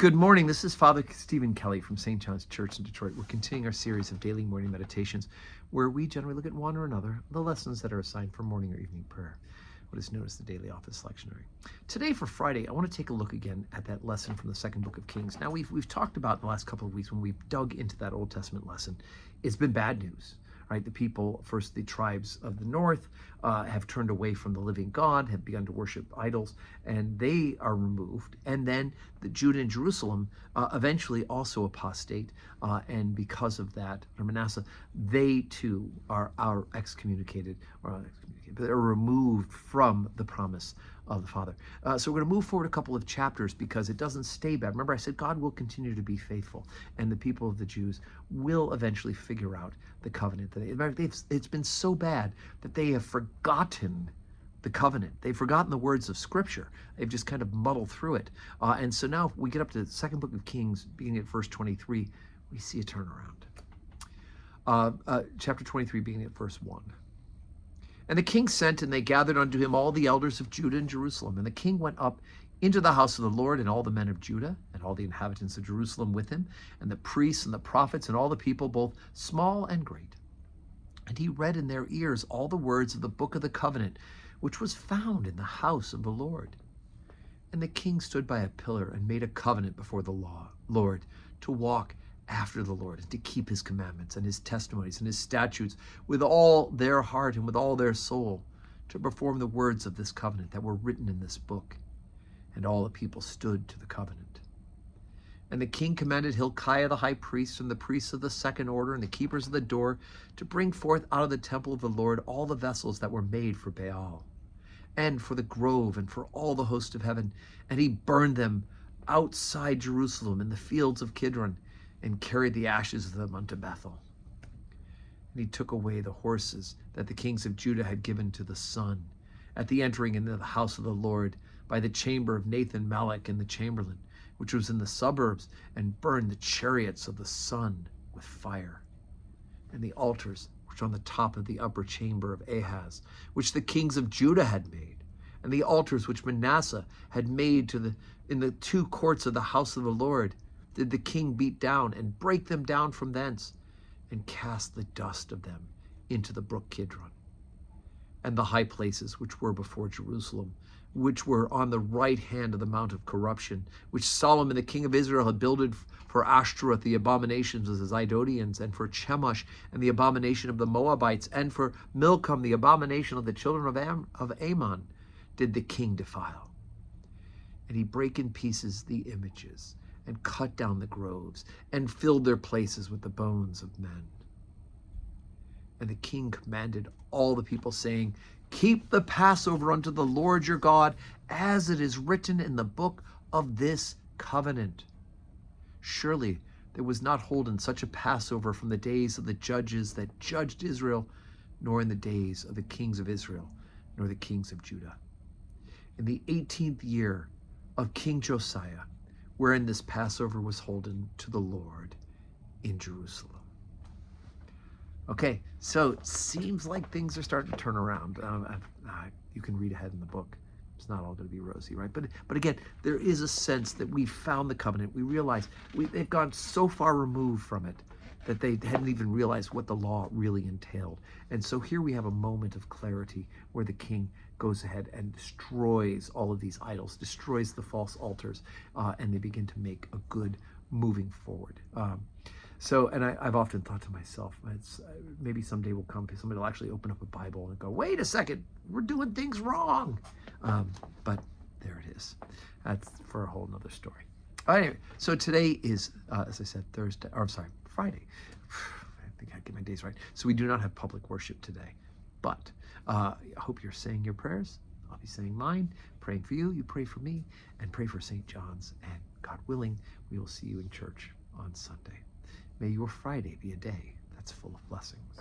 Good morning. This is Father Stephen Kelly from St. John's Church in Detroit. We're continuing our series of daily morning meditations where we generally look at one or another of the lessons that are assigned for morning or evening prayer, what is known as the daily office lectionary. Today for Friday, I want to take a look again at that lesson from the second book of Kings. Now, we've talked about in the last couple of weeks when we've dug into that Old Testament lesson, it's been bad news. Right, the people, first the tribes of the north, have turned away from the living God, have begun to worship idols, and they are removed. And then the Judah and Jerusalem eventually also apostate, and because of that, or Manasseh, they too are excommunicated, or not excommunicated, but they're removed from the promise of the Father. So we're going to move forward a couple of chapters because it doesn't stay bad. Remember, I said God will continue to be faithful, and the people of the Jews will eventually figure out the covenant. It's been so bad that they have forgotten the covenant. They've forgotten the words of Scripture. They've just kind of muddled through it. And so now if we get up to the second book of Kings, beginning at verse 23, we see a turnaround. Chapter 23, beginning at verse 1. And the king sent, and they gathered unto him all the elders of Judah and Jerusalem. And the king went up into the house of the Lord, and all the men of Judah, and all the inhabitants of Jerusalem with him, and the priests and the prophets, and all the people, both small and great. And he read in their ears all the words of the book of the covenant, which was found in the house of the Lord. And the king stood by a pillar and made a covenant before the Lord to walk after the Lord, and to keep his commandments and his testimonies and his statutes with all their heart and with all their soul, to perform the words of this covenant that were written in this book. And all the people stood to the covenant. And the king commanded Hilkiah the high priest, and the priests of the second order, and the keepers of the door, to bring forth out of the temple of the Lord all the vessels that were made for Baal, and for the grove, and for all the host of heaven. And he burned them outside Jerusalem in the fields of Kidron, and carried the ashes of them unto Bethel. And he took away the horses that the kings of Judah had given to the sun at the entering into the house of the Lord by the chamber of Nathan Melech and the chamberlain, which was in the suburbs, and burned the chariots of the sun with fire. And the altars which were on the top of the upper chamber of Ahaz, which the kings of Judah had made, and the altars which Manasseh had made in the two courts of the house of the Lord, did the king beat down and break them down from thence, and cast the dust of them into the brook Kidron. And the high places which were before Jerusalem, which were on the right hand of the mount of corruption, which Solomon the king of Israel had builded for Ashtoreth, the abominations of the Zidonians, and for Chemosh, and the abomination of the Moabites, and for Milcom, the abomination of the children of Ammon, did the king defile. And he brake in pieces the images, and cut down the groves, and filled their places with the bones of men. And the king commanded all the people, saying, Keep the Passover unto the Lord your God, as it is written in the book of this covenant. Surely there was not holden such a Passover from the days of the judges that judged Israel, nor in the days of the kings of Israel, nor the kings of Judah. In the 18th year of King Josiah, wherein this Passover was holden to the Lord in Jerusalem. Okay, so it seems like things are starting to turn around. You can read ahead in the book. It's not all going to be rosy, right? But again, there is a sense that we found the covenant. We realize they've gone so far removed from it that they hadn't even realized what the law really entailed. And so here we have a moment of clarity where the king goes ahead and destroys all of these idols, destroys the false altars, and they begin to make a good moving forward. And I've often thought to myself, maybe someday will come, somebody will actually open up a Bible and go, wait a second, we're doing things wrong. But there it is. That's for a whole nother story. Anyway, so today is, as I said, Friday. I think I get my days right. So we do not have public worship today. But I hope you're saying your prayers. I'll be saying mine, praying for you. You pray for me, and pray for St. John's. And God willing, we will see you in church on Sunday. May your Friday be a day that's full of blessings.